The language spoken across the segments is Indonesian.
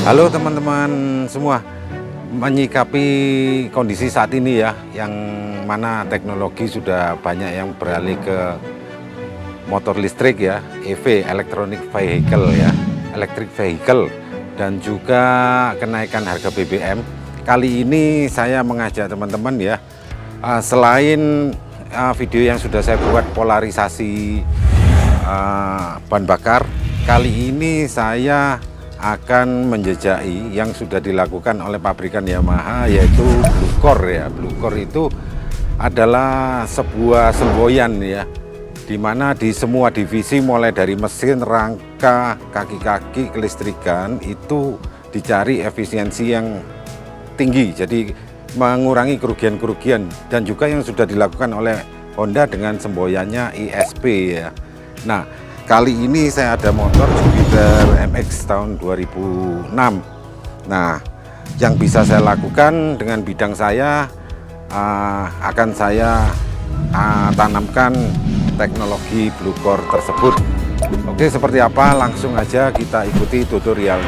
Halo teman-teman semua, menyikapi kondisi saat ini ya, yang mana teknologi sudah banyak yang beralih ke motor listrik ya, EV, electronic vehicle ya, electric vehicle, dan juga kenaikan harga BBM. Kali ini saya mengajak teman-teman ya, selain video yang sudah saya buat polarisasi bahan bakar, kali ini saya akan menjejaki yang sudah dilakukan oleh pabrikan Yamaha, yaitu Blue Core ya. Blue Core itu adalah sebuah semboyan ya, dimana di semua divisi mulai dari mesin, rangka, kaki-kaki kelistrikan itu dicari efisiensi yang tinggi, jadi mengurangi kerugian-kerugian, dan juga yang sudah dilakukan oleh Honda dengan semboyannya ISP ya. Nah, kali ini saya ada motor Jupiter MX tahun 2006. Nah, yang bisa saya lakukan dengan bidang saya, akan saya tanamkan teknologi Blue Core tersebut. Oke, seperti apa? Langsung aja kita ikuti tutorial.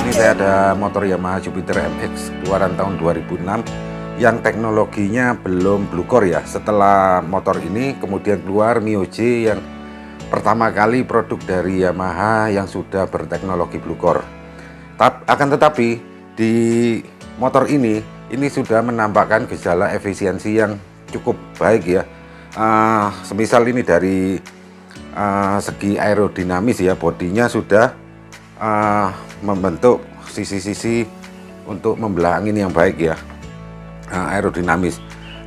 Ini saya ada motor Yamaha Jupiter MX keluaran tahun 2006 yang teknologinya belum Blue Core ya. Setelah motor ini kemudian keluar Mio J yang pertama kali produk dari Yamaha yang sudah berteknologi Blue Core. Akan tetapi di motor ini sudah menambahkan gejala efisiensi yang cukup baik ya. Semisal ini dari segi aerodinamis ya, bodinya sudah membentuk sisi-sisi untuk membelah angin yang baik ya, aerodinamis.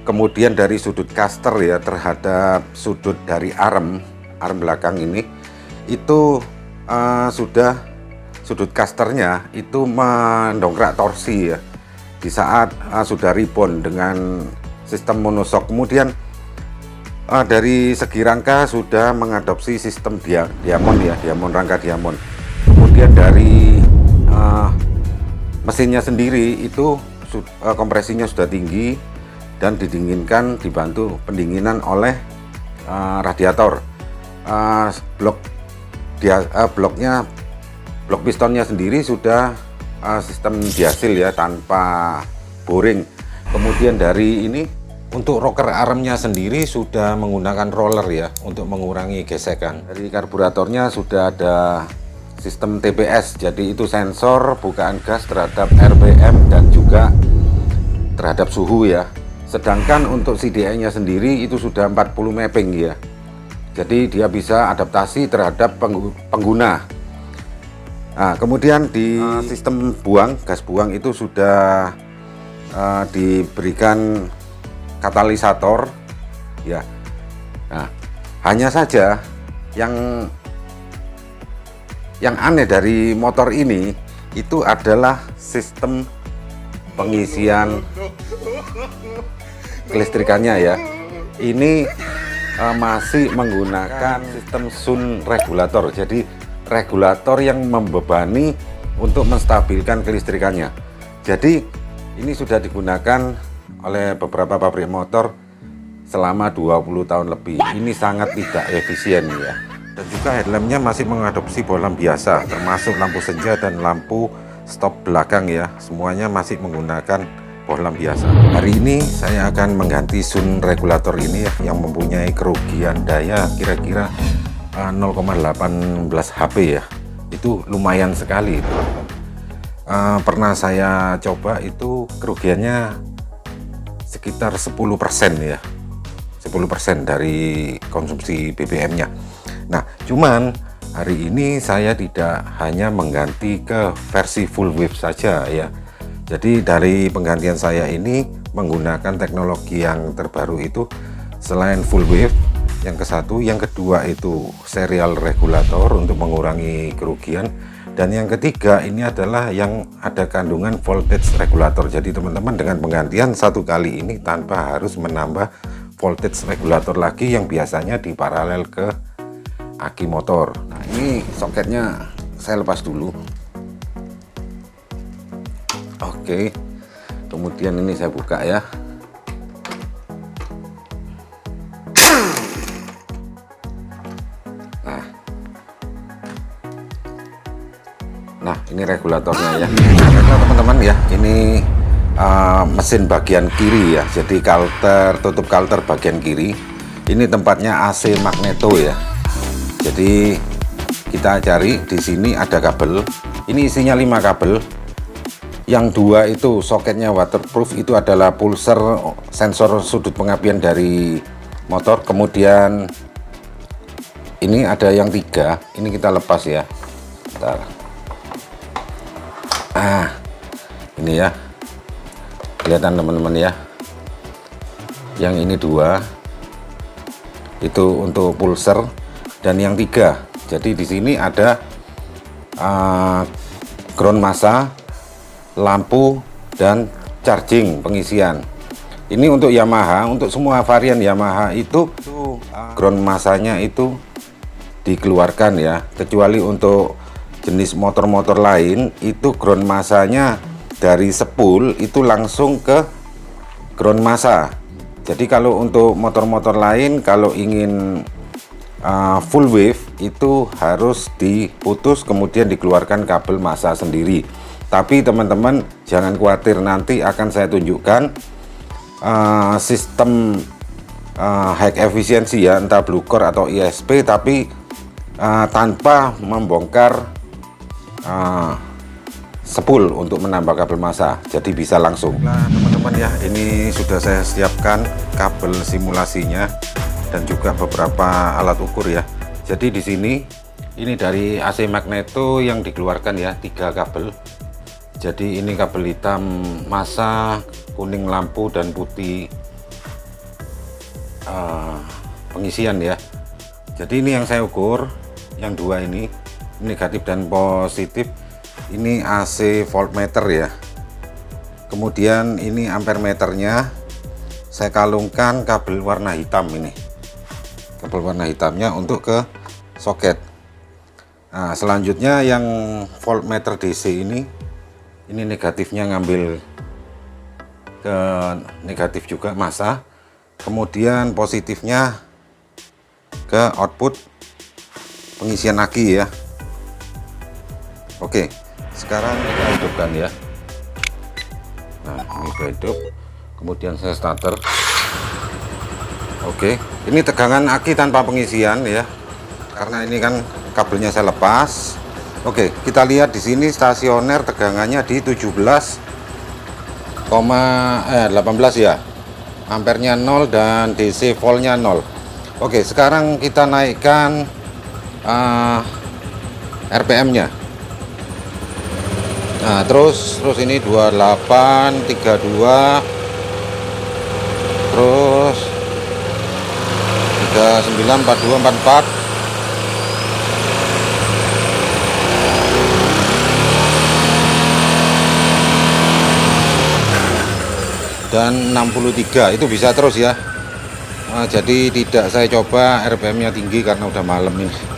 Kemudian dari sudut caster ya terhadap sudut dari arm belakang ini itu sudah sudut casternya itu mendongkrak torsi ya di saat sudah rebound dengan sistem monoshock. Kemudian dari segi rangka sudah mengadopsi sistem diamond ya, rangka diamond. Kemudian dari mesinnya sendiri itu kompresinya sudah tinggi dan didinginkan, dibantu pendinginan oleh radiator. Blok pistonnya sendiri sudah sistem diasil ya, tanpa boring. Kemudian dari ini untuk rocker armnya sendiri sudah menggunakan roller ya untuk mengurangi gesekan. Dari karburatornya sudah ada sistem TPS, jadi itu sensor bukaan gas terhadap RPM dan juga terhadap suhu ya. Sedangkan untuk CDI nya sendiri itu sudah 40 mapping ya, jadi dia bisa adaptasi terhadap pengguna. Nah, kemudian di sistem gas buang itu sudah diberikan katalisator ya. Nah, hanya saja yang aneh dari motor ini itu adalah sistem pengisian kelistrikannya ya. Ini masih menggunakan sistem sun regulator, jadi regulator yang membebani untuk menstabilkan kelistrikannya. Jadi ini sudah digunakan oleh beberapa pabrik motor selama 20 tahun lebih. Ini sangat tidak efisien ya. Dan juga headlampnya masih mengadopsi bohlam biasa, termasuk lampu senja dan lampu stop belakang ya. Semuanya masih menggunakan bohlam biasa. Hari ini saya akan mengganti sun regulator ini ya, yang mempunyai kerugian daya kira-kira 0,18 HP ya. Itu lumayan sekali itu. Pernah saya coba itu kerugiannya sekitar 10% ya, 10% dari konsumsi BBM-nya. Nah, cuman hari ini saya tidak hanya mengganti ke versi full wave saja ya. Jadi dari penggantian saya ini menggunakan teknologi yang terbaru itu, selain full wave, yang ke satu, yang kedua itu serial regulator untuk mengurangi kerugian, dan yang ketiga ini adalah yang ada kandungan voltage regulator. Jadi teman-teman dengan penggantian satu kali ini tanpa harus menambah voltage regulator lagi yang biasanya diparalel ke aki motor. Nah, ini soketnya saya lepas dulu. Oke, kemudian ini saya buka ya. Nah, ini regulatornya ya. Nah, teman-teman ya, ini mesin bagian kiri ya. Jadi tutup kalter bagian kiri. Ini tempatnya AC magneto ya. Jadi kita cari di sini ada kabel. Ini isinya 5 kabel. Yang 2 itu soketnya waterproof, itu adalah pulser sensor sudut pengapian dari motor. Kemudian ini ada yang 3. Ini kita lepas ya. Bentar. Ini ya. Kelihatan teman-teman ya. Yang ini 2. Itu untuk pulser. Dan yang 3, jadi di sini ada ground massa, lampu, dan charging pengisian. Ini untuk Yamaha, untuk semua varian Yamaha itu ground massanya itu dikeluarkan ya, kecuali untuk jenis motor-motor lain itu ground massanya dari spool itu langsung ke ground massa. Jadi kalau untuk motor-motor lain kalau ingin full wave itu harus diputus kemudian dikeluarkan kabel massa sendiri. Tapi teman-teman jangan khawatir, nanti akan saya tunjukkan sistem high efficiency ya, entah blue core atau ISP, tapi tanpa membongkar spool untuk menambah kabel massa, jadi bisa langsung. Nah teman-teman ya, ini sudah saya siapkan kabel simulasinya dan juga beberapa alat ukur ya. Jadi di sini ini dari AC magneto yang dikeluarkan ya, 3 kabel. Jadi ini kabel hitam massa, kuning lampu, dan putih pengisian ya. Jadi ini yang saya ukur, yang 2 ini negatif dan positif. Ini AC voltmeter ya. Kemudian ini ampere meternya. Saya kalungkan kabel warna hitam ini. Kabel warna hitamnya untuk ke soket. Nah, selanjutnya yang voltmeter DC ini negatifnya ngambil ke negatif juga massa. Kemudian positifnya ke output pengisian aki ya. Oke, sekarang kita hidupkan ya. Nah, ini sudah hidup. Kemudian saya starter. Oke, ini tegangan aki tanpa pengisian ya, karena ini kan kabelnya saya lepas. Oke, kita lihat di sini stasioner tegangannya di 18 ya, ampernya 0 dan DC voltnya 0. Oke, sekarang kita naikkan RPM nya. Nah terus ini 28, 32, terus 39, 42, 44, dan 63. Itu bisa terus ya. Nah, jadi tidak saya coba RPM nya tinggi karena udah malam ini.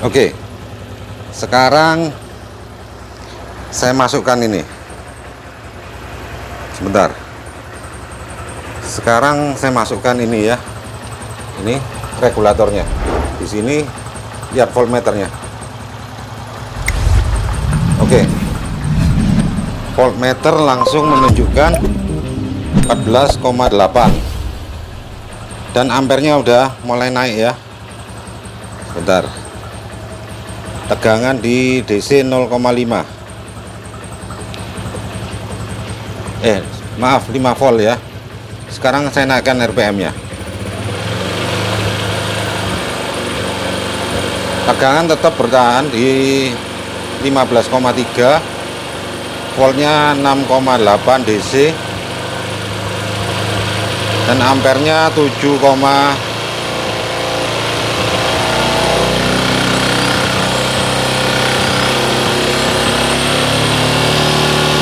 Oke, sekarang saya masukkan ini. Sebentar. Sekarang saya masukkan ini ya. Ini regulatornya. Di sini lihat voltmeternya. Oke. Voltmeter langsung menunjukkan 14,8. Dan ampernya udah mulai naik ya. Bentar. Tegangan di DC 0,5. Maaf, 5 volt ya. Sekarang saya naikkan RPM-nya. Tegangan tetap bertahan di 15,3. Voltnya 6,8 DC. Dan ampernya 7,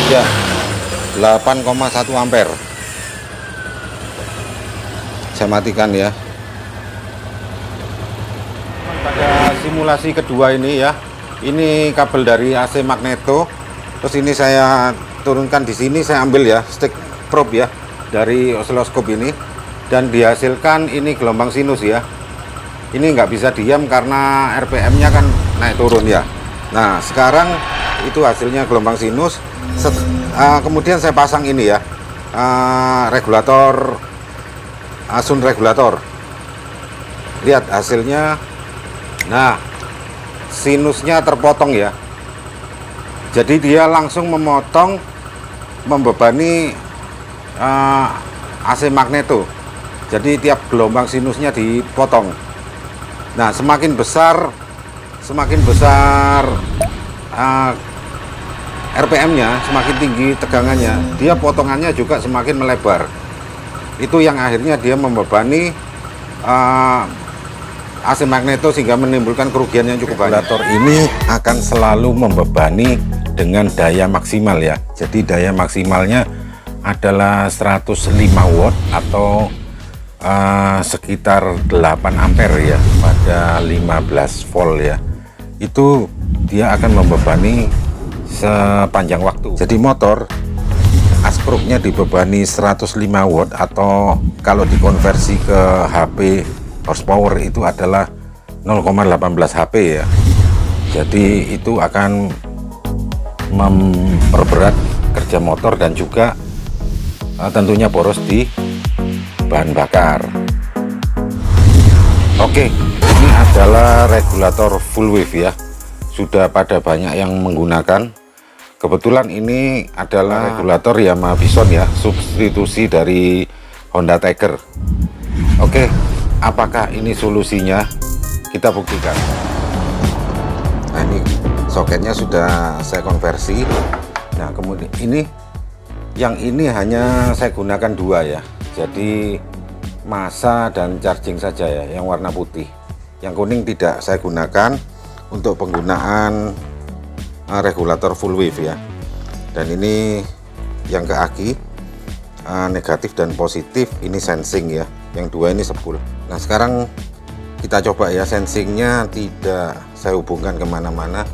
ya 8,1 ampere. Saya matikan ya. Pada simulasi kedua ini ya, ini kabel dari AC Magneto. Terus ini saya turunkan di sini, saya ambil ya stick probe ya dari osiloskop ini, dan dihasilkan ini gelombang sinus ya. Ini nggak bisa diam karena RPM-nya kan naik turun ya. Nah sekarang itu hasilnya gelombang sinus. Kemudian saya pasang ini ya, regulator, sun regulator. Lihat hasilnya. Nah sinusnya terpotong ya, jadi dia langsung memotong, membebani AC Magneto. Jadi tiap gelombang sinusnya dipotong. Nah semakin besar RPM-nya, semakin tinggi tegangannya, dia potongannya juga semakin melebar. Itu yang akhirnya dia membebani AC Magneto sehingga menimbulkan kerugian yang cukup banyak. Regulator ini akan selalu membebani dengan daya maksimal ya. Jadi daya maksimalnya adalah 105 watt atau sekitar 8 ampere ya pada 15 volt ya. Itu dia akan membebani sepanjang waktu. Jadi motor aspruknya dibebani 105 watt atau kalau dikonversi ke HP horsepower itu adalah 0,18 HP ya. Jadi itu akan memperberat kerja motor dan juga tentunya boros di bahan bakar. Oke, ini adalah regulator full wave ya. Sudah pada banyak yang menggunakan. Kebetulan ini adalah regulator Yamaha Bison ya, substitusi dari Honda Tiger. Oke, apakah ini solusinya? Kita buktikan. Nah ini soketnya sudah saya konversi. Nah kemudian yang ini hanya saya gunakan dua ya, jadi massa dan charging saja ya, yang warna putih. Yang kuning tidak saya gunakan untuk penggunaan regulator full wave ya. Dan ini yang ke aki, negatif dan positif ini sensing ya, yang dua ini sepul. Nah sekarang kita coba ya, sensingnya tidak saya hubungkan kemana-mana.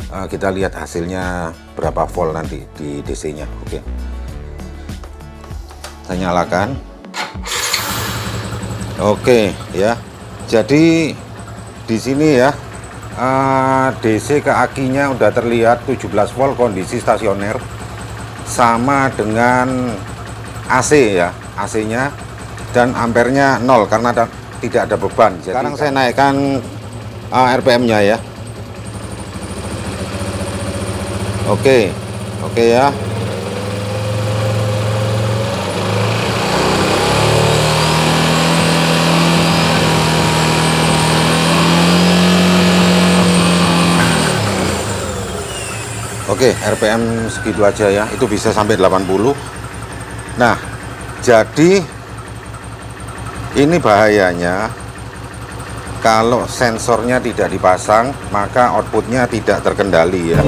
Kita lihat hasilnya berapa volt nanti di DC nya. Oke, saya nyalakan. Oke ya, jadi di sini ya DC ke akinya udah terlihat 17 volt kondisi stasioner, sama dengan AC ya, AC nya, dan ampernya 0 karena tidak ada beban. Jadi sekarang saya naikkan RPM nya ya. Oke ya. Oke, RPM segitu aja ya, itu bisa sampai 80. Nah, jadi ini bahayanya kalau sensornya tidak dipasang, maka outputnya tidak terkendali ya.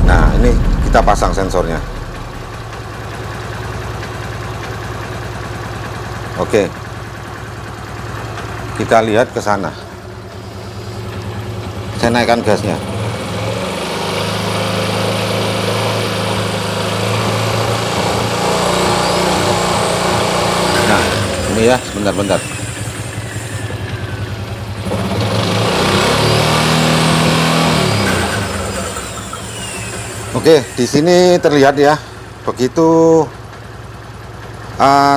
Nah, ini kita pasang sensornya. Oke, kita lihat ke sana. Saya naikkan gasnya. Nah, ini ya, sebentar-bentar. Oke, di sini terlihat ya, begitu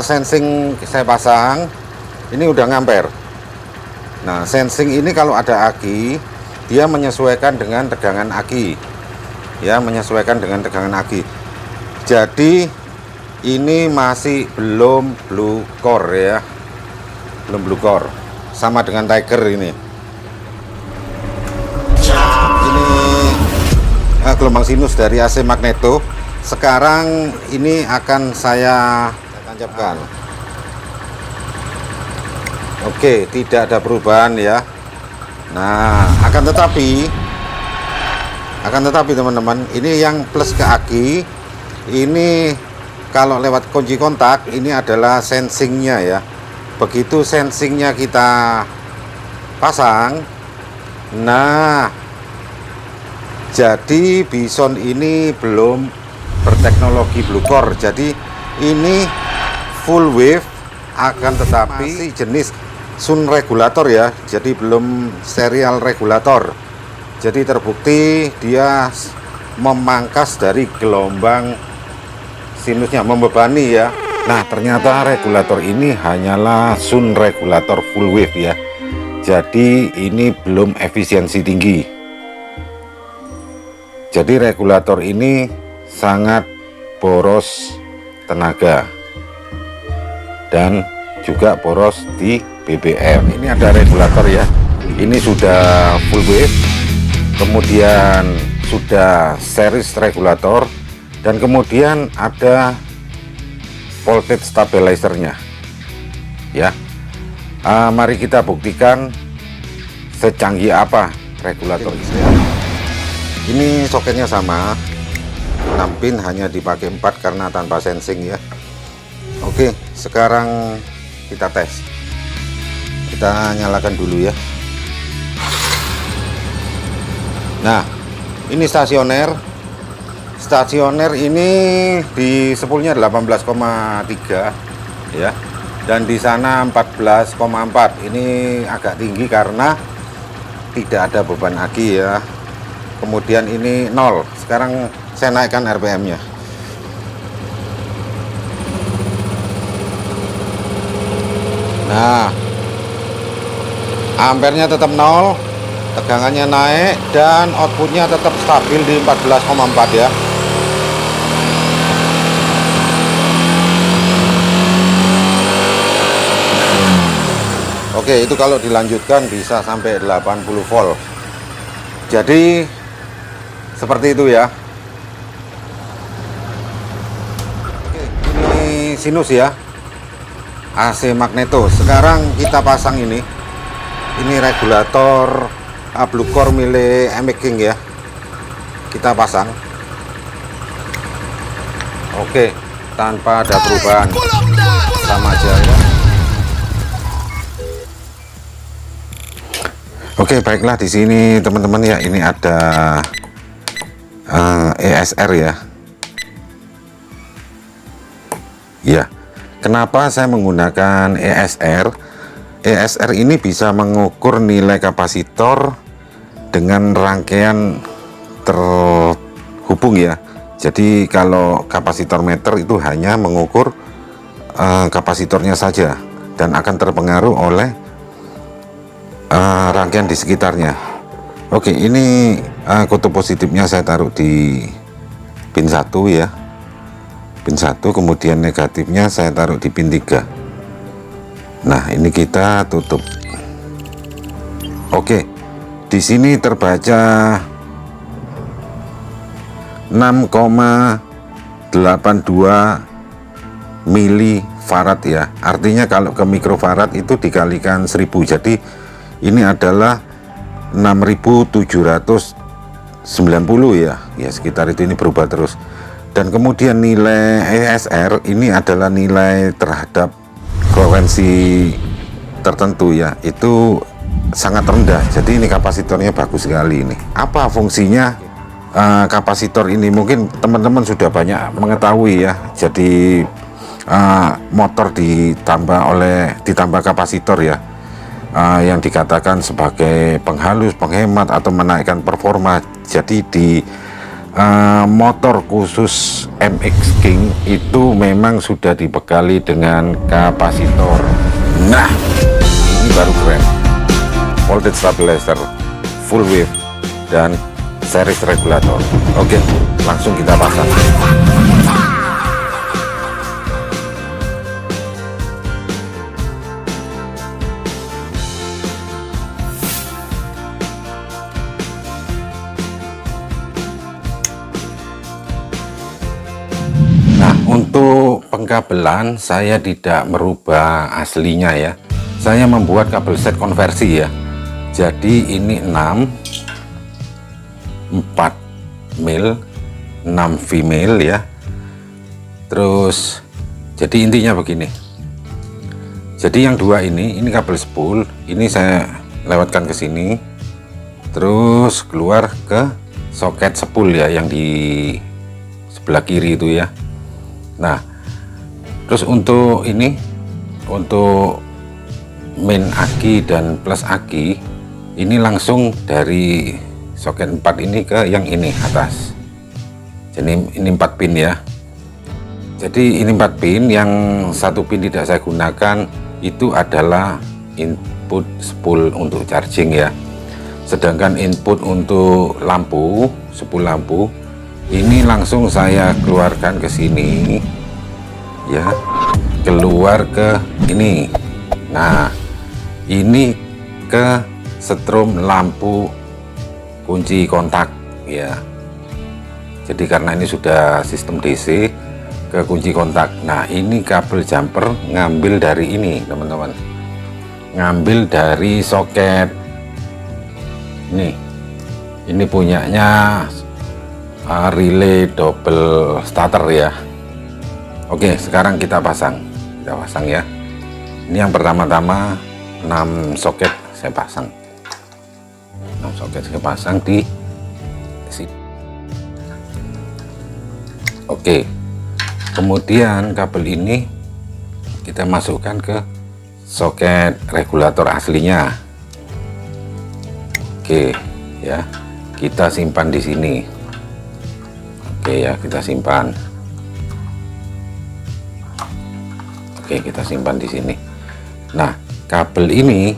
sensing saya pasang, ini udah ngamper. Nah, sensing ini kalau ada aki, dia menyesuaikan dengan tegangan aki, ya, menyesuaikan dengan tegangan aki. Jadi ini masih belum blue core ya, belum blue core, sama dengan Tiger ini. Gelombang sinus dari AC Magneto. Sekarang ini akan saya tancapkan. Oke, tidak ada perubahan ya. Nah, akan tetapi teman-teman, ini yang plus ke aki, ini kalau lewat kunci kontak, ini adalah sensingnya ya. Begitu sensingnya kita pasang, nah, jadi Bison ini belum berteknologi blue core. Jadi ini full wave, akan tetapi jenis sun regulator ya. Jadi belum serial regulator. Jadi terbukti dia memangkas dari gelombang sinusnya, membebani ya. Nah, ternyata regulator ini hanyalah sun regulator full wave ya. Jadi ini belum efisiensi tinggi. Jadi regulator ini sangat boros tenaga dan juga boros di BBM. Ini ada regulator ya. Ini sudah full wave, kemudian sudah series regulator, dan kemudian ada voltage stabilizernya. Ya, mari kita buktikan secanggih apa regulator ini. Ini soketnya sama, 6 pin hanya dipakai 4 karena tanpa sensing ya. Oke, sekarang kita tes. Kita nyalakan dulu ya. Nah, ini stasioner. Stasioner ini di spoolnya 18,3 ya. Dan di sana 14,4. Ini agak tinggi karena tidak ada beban aki ya. Kemudian ini 0. Sekarang saya naikkan RPM-nya. Nah, ampernya tetap 0, tegangannya naik, dan outputnya tetap stabil di 14,4 ya. Oke, itu kalau dilanjutkan bisa sampai 80 volt. Jadi seperti itu ya. Oke, ini sinus ya, AC Magneto. Sekarang kita pasang ini regulator blue core milik King ya. Kita pasang. Oke, tanpa ada perubahan, sama aja ya. Oke, baiklah, di sini teman-teman ya, ini ada ESR ya. Ya, kenapa saya menggunakan ESR? ESR ini bisa mengukur nilai kapasitor dengan rangkaian terhubung ya. Jadi kalau kapasitor meter itu hanya mengukur kapasitornya saja dan akan terpengaruh oleh rangkaian di sekitarnya. Oke, ini kutub positifnya saya taruh di pin 1 ya, pin 1, kemudian negatifnya saya taruh di pin 3. Nah, ini kita tutup. Oke, di sini terbaca 6,82 milifarad ya. Artinya kalau ke mikrofarad itu dikalikan 1000. Jadi ini adalah 6.790 ya. Ya, sekitar itu, ini berubah terus. Dan kemudian nilai ESR ini adalah nilai terhadap frekuensi tertentu ya. Itu sangat rendah. Jadi ini kapasitornya bagus sekali ini. Apa fungsinya kapasitor ini? Mungkin teman-teman sudah banyak mengetahui ya. Jadi motor ditambah kapasitor ya, yang dikatakan sebagai penghalus, penghemat atau menaikkan performa. Jadi di motor khusus MX King itu memang sudah dibekali dengan kapasitor. Nah, ini baru keren. Voltage stabilizer, full wave, dan series regulator. Oke, langsung kita pasang. Nah, untuk pengkabelan saya tidak merubah aslinya ya. Saya membuat kabel set konversi ya. Jadi ini 4 mil 6 female ya. Terus jadi intinya begini. Jadi yang dua ini kabel spool, ini saya lewatkan ke sini. Terus keluar ke soket spool ya, yang di sebelah kiri itu ya. Nah, terus untuk ini, untuk main aki dan plus aki, ini langsung dari soket 4 ini ke yang ini atas. Jadi ini 4 pin ya. Jadi ini 4 pin, yang satu pin tidak saya gunakan itu adalah input spool untuk charging ya. Sedangkan input untuk lampu, spool lampu, ini langsung saya keluarkan ke sini ya, keluar ke ini. Nah, ini ke setrum lampu kunci kontak ya. Jadi karena ini sudah sistem DC, ke kunci kontak. Nah, ini kabel jumper ngambil dari ini teman-teman, ngambil dari soket ini punyanya relay double starter ya. Oke, sekarang kita pasang ya. Ini yang pertama-tama 6 soket saya pasang. 6 soket saya pasang di sini. Oke. Kemudian kabel ini kita masukkan ke soket regulator aslinya. Oke, ya. Kita simpan di sini. Oke ya, kita simpan. Oke, kita simpan di sini. Nah, kabel ini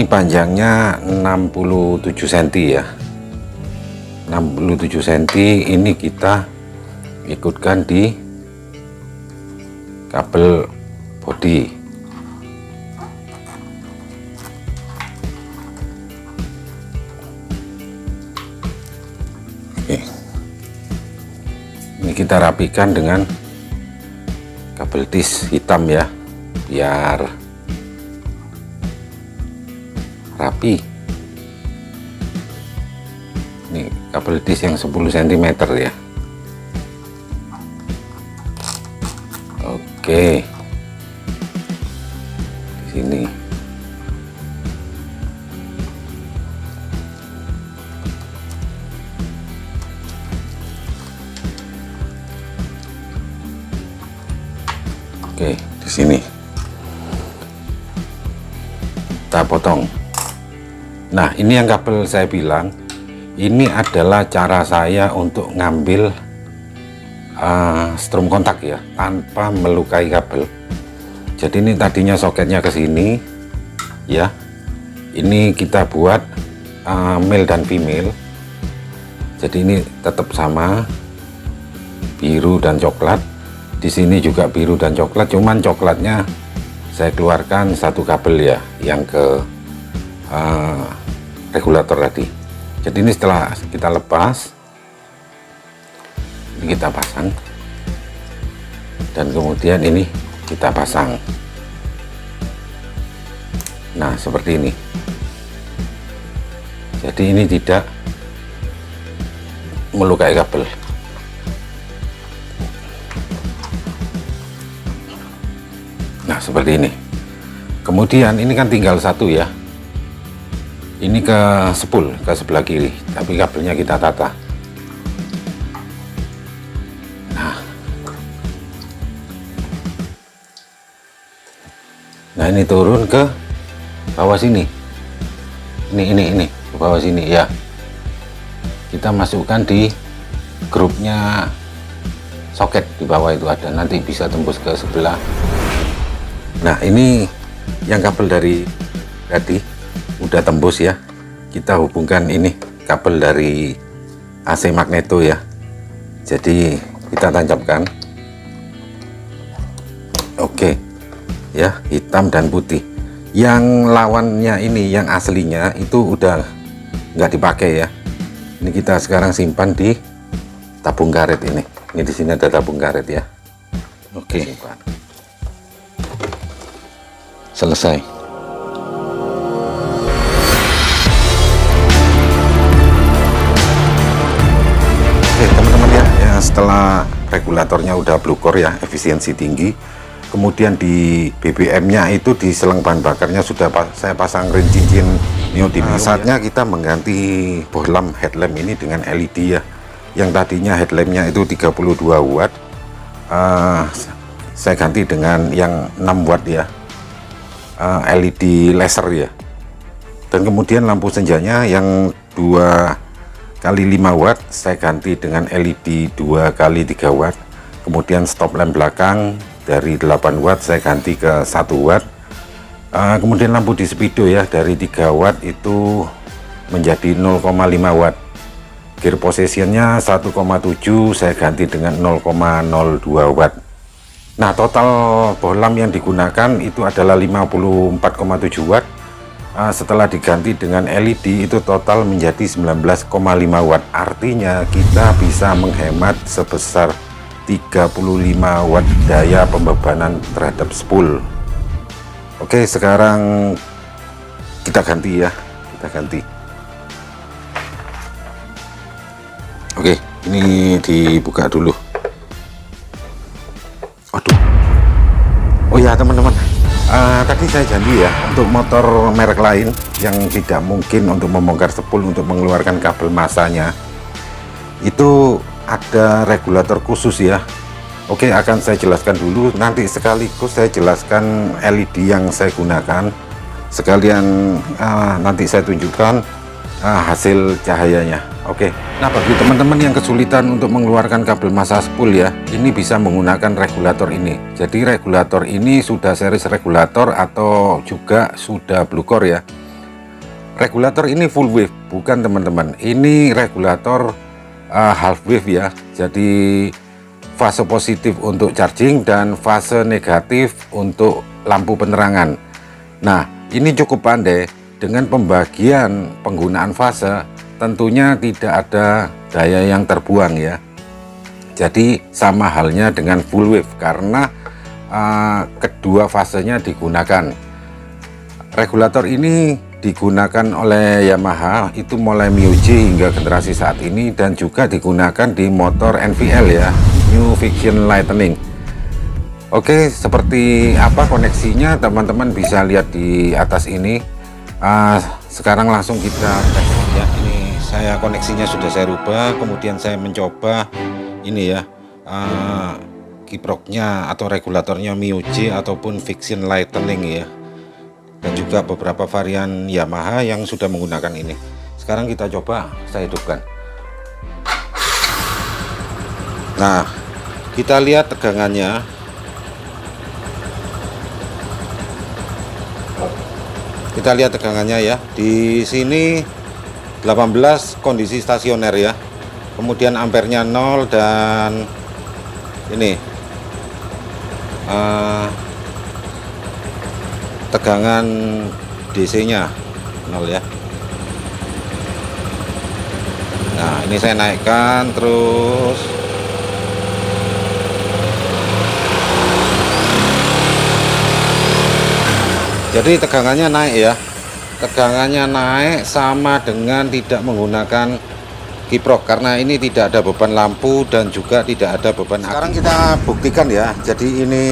panjangnya 67 cm ya. 67 cm ini kita ikutkan di kabel bodi. Oke. Ini kita rapikan dengan kabel tis hitam ya, biar rapi. Ini kabel tis yang 10 cm ya. Oke, di sini. Oke, di sini. Kita potong. Nah, ini yang kabel saya bilang, ini adalah cara saya untuk ngambil strum kontak ya, tanpa melukai kabel. Jadi ini tadinya soketnya ke sini ya. Ini kita buat male dan female. Jadi ini tetap sama, biru dan coklat. Di sini juga biru dan coklat, cuman coklatnya saya keluarkan satu kabel ya, yang ke regulator tadi. Jadi ini setelah kita lepas, ini kita pasang, dan kemudian ini kita pasang. Nah, seperti ini. Jadi ini tidak melukai kabel. Nah, seperti ini. kemudian ini kan tinggal satu ya, ini ke spool ke sebelah kiri, tapi kabelnya kita tata. Nah ini turun ke bawah sini, ini ke bawah sini ya, kita masukkan di grupnya soket di bawah itu ada, nanti bisa tembus ke sebelah. Nah ini yang kabel dari tadi udah tembus ya, kita hubungkan ini kabel dari AC Magneto ya, jadi kita tancapkan. Oke ya, hitam dan putih. Yang lawannya ini, yang aslinya itu udah nggak dipakai ya. Ini kita sekarang simpan di tabung karet ini. Ini di sini ada tabung karet ya. Oke. Simpan. Selesai. Oke teman-teman ya, setelah regulatornya udah blue core ya, efisiensi tinggi. Kemudian di BBM-nya itu di selang bahan bakarnya sudah saya pasang ring cincin neodymium. Saatnya kita mengganti bohlam headlamp ini dengan LED ya. Yang tadinya headlampnya itu 32 watt, saya ganti dengan yang 6 watt ya, LED laser ya. Dan kemudian lampu senjanya yang 2 kali 5 watt saya ganti dengan LED 2 kali 3 watt. Kemudian stop lamp belakang dari 8 watt saya ganti ke 1 watt. Kemudian lampu di speedo ya, dari 3 watt itu menjadi 0,5 watt. Gear positionnya 1,7 saya ganti dengan 0,02 watt. Nah total bohlam yang digunakan itu adalah 54,7 watt. Setelah diganti dengan LED itu total menjadi 19,5 watt. Artinya kita bisa menghemat sebesar 35 watt daya pembebanan terhadap spool. Oke, sekarang kita ganti ya, kita ganti. Oke, ini dibuka dulu. Waduh. Oh ya teman-teman, tadi saya janji ya, untuk motor merek lain yang tidak mungkin untuk membongkar spool untuk mengeluarkan kabel masanya, itu ada regulator khusus ya. Oke, akan saya jelaskan dulu, nanti sekaligus saya jelaskan LED yang saya gunakan, sekalian nanti saya tunjukkan hasil cahayanya. Oke, nah bagi teman-teman yang kesulitan untuk mengeluarkan kabel massa spool ya, ini bisa menggunakan regulator ini. Jadi regulator ini sudah series regulator atau juga sudah blue core ya. Regulator ini full wave bukan teman-teman, ini regulator half wave ya. Jadi fase positif untuk charging dan fase negatif untuk lampu penerangan. Nah ini cukup pandai dengan pembagian penggunaan fase, tentunya tidak ada daya yang terbuang ya. Jadi sama halnya dengan full wave karena kedua fasenya digunakan. Regulator ini digunakan oleh Yamaha itu mulai MIUJ hingga generasi saat ini, dan juga digunakan di motor NVL ya, New Fiction Lightning. Oke, seperti apa koneksinya teman-teman bisa lihat di atas ini. Sekarang langsung kita tes ya. Ini saya koneksinya sudah saya rubah, kemudian saya mencoba ini ya, kiproknya atau regulatornya MIUJ ataupun Fiction Lightning ya, dan juga beberapa varian Yamaha yang sudah menggunakan ini. Sekarang kita coba saya hidupkan. Nah kita lihat tegangannya. Kita lihat tegangannya ya, di sini 18 kondisi stasioner ya, kemudian ampernya 0 dan ini tegangan DC nya 0 ya. Nah ini saya naikkan terus. Jadi tegangannya naik ya, tegangannya naik sama dengan tidak menggunakan kiprok, karena ini tidak ada beban lampu dan juga tidak ada beban. Sekarang kita buktikan ya. Jadi ini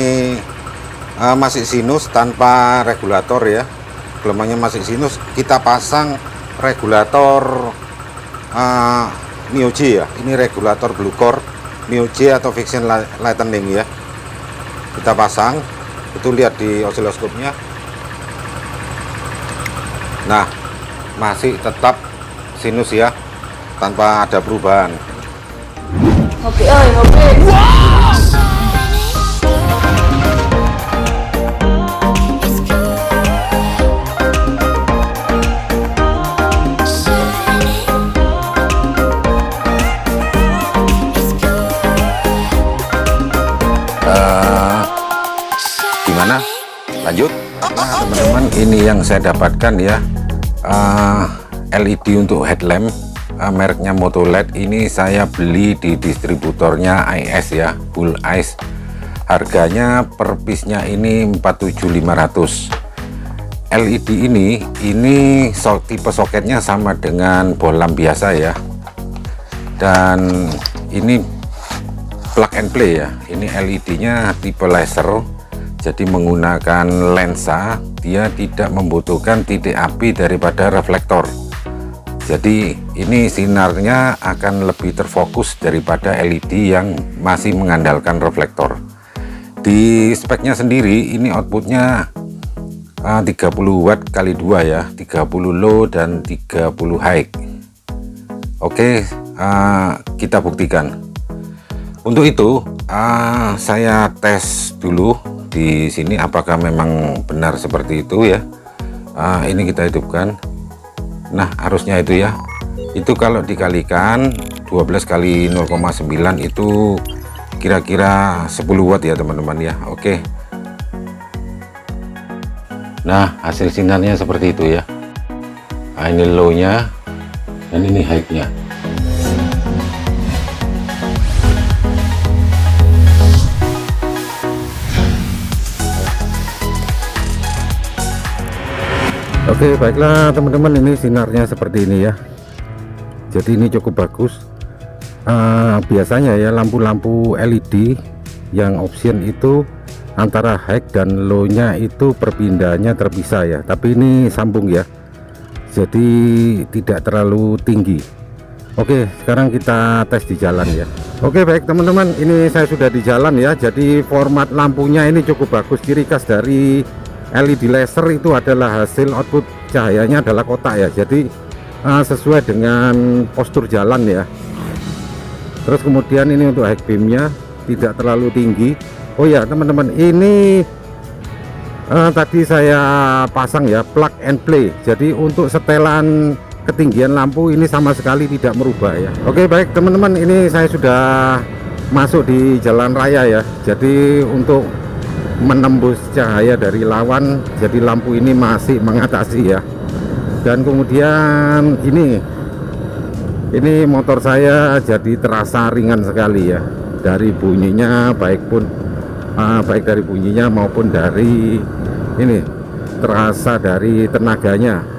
masih sinus tanpa regulator ya, gelombangnya masih sinus. Kita pasang regulator Mio J ya, ini regulator Blue Core Mio J atau Fiction Lightning ya. Kita pasang, itu lihat di osiloskopnya. Nah, masih tetap sinus ya, tanpa ada perubahan. Ngopi, ngopi. Gimana? Lanjut. Nah, teman-teman, ini yang saya dapatkan ya, LED untuk headlamp, mereknya Motoled. Ini saya beli di distributornya IS ya, Full Ice. Harganya per piece-nya ini 47.500. LED ini tipe soketnya sama dengan bohlam biasa ya, dan ini plug and play ya. Ini LED-nya tipe laser, jadi menggunakan lensa, dia tidak membutuhkan titik api daripada reflektor. Jadi ini sinarnya akan lebih terfokus daripada LED yang masih mengandalkan reflektor. Di speknya sendiri ini outputnya 30 watt kali 2 ya, 30 low dan 30 high. Oke, kita buktikan. Untuk itu saya tes dulu di sini apakah memang benar seperti itu ya. Ini kita hidupkan. Nah, arusnya itu ya, itu kalau dikalikan 12 kali 0,9 itu kira-kira 10 watt ya teman-teman ya. Oke, nah hasil sinarnya seperti itu ya. Nah, ini low nya dan ini high nya. Oke, baiklah teman-teman, ini sinarnya seperti ini ya. Jadi ini cukup bagus. Biasanya ya lampu-lampu LED yang option itu antara high dan low nya itu perpindahannya terpisah ya, tapi ini sambung ya, jadi tidak terlalu tinggi. Oke, sekarang kita tes di jalan ya. Oke, baik teman-teman, ini saya sudah di jalan ya. Jadi format lampunya ini cukup bagus. Ciri khas dari LED laser itu adalah hasil output cahayanya adalah kotak ya, jadi sesuai dengan postur jalan ya. Terus kemudian ini untuk high beamnya tidak terlalu tinggi. Oh ya teman-teman, ini tadi saya pasang ya plug and play, jadi untuk setelan ketinggian lampu ini sama sekali tidak merubah ya. Oke, baik teman-teman, ini saya sudah masuk di jalan raya ya. Jadi untuk menembus cahaya dari lawan, jadi lampu ini masih mengatasi ya. Dan kemudian ini motor saya jadi terasa ringan sekali ya, dari bunyinya, baik dari bunyinya maupun dari ini terasa dari tenaganya.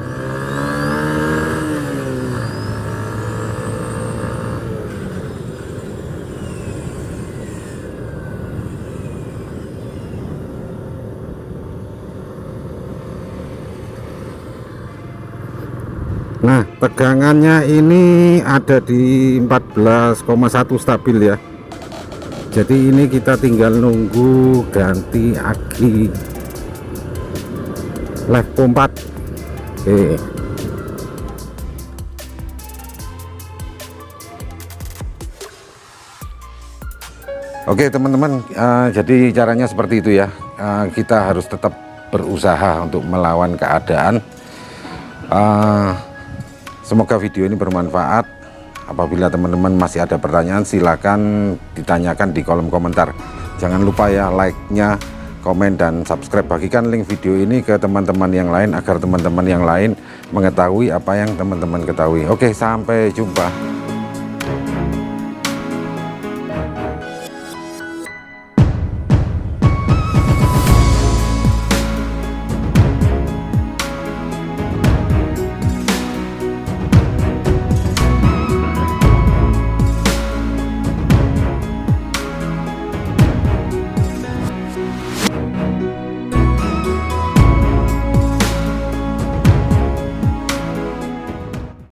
Nah, tegangannya ini ada di 14,1 stabil ya. Jadi ini kita tinggal nunggu ganti aki live pompa. Oke teman-teman, jadi caranya seperti itu ya. Kita harus tetap berusaha untuk melawan keadaan. Semoga video ini bermanfaat. Apabila teman-teman masih ada pertanyaan, silakan ditanyakan di kolom komentar. Jangan lupa ya like-nya, komen, dan subscribe. Bagikan link video ini ke teman-teman yang lain agar teman-teman yang lain mengetahui apa yang teman-teman ketahui. Oke, sampai jumpa.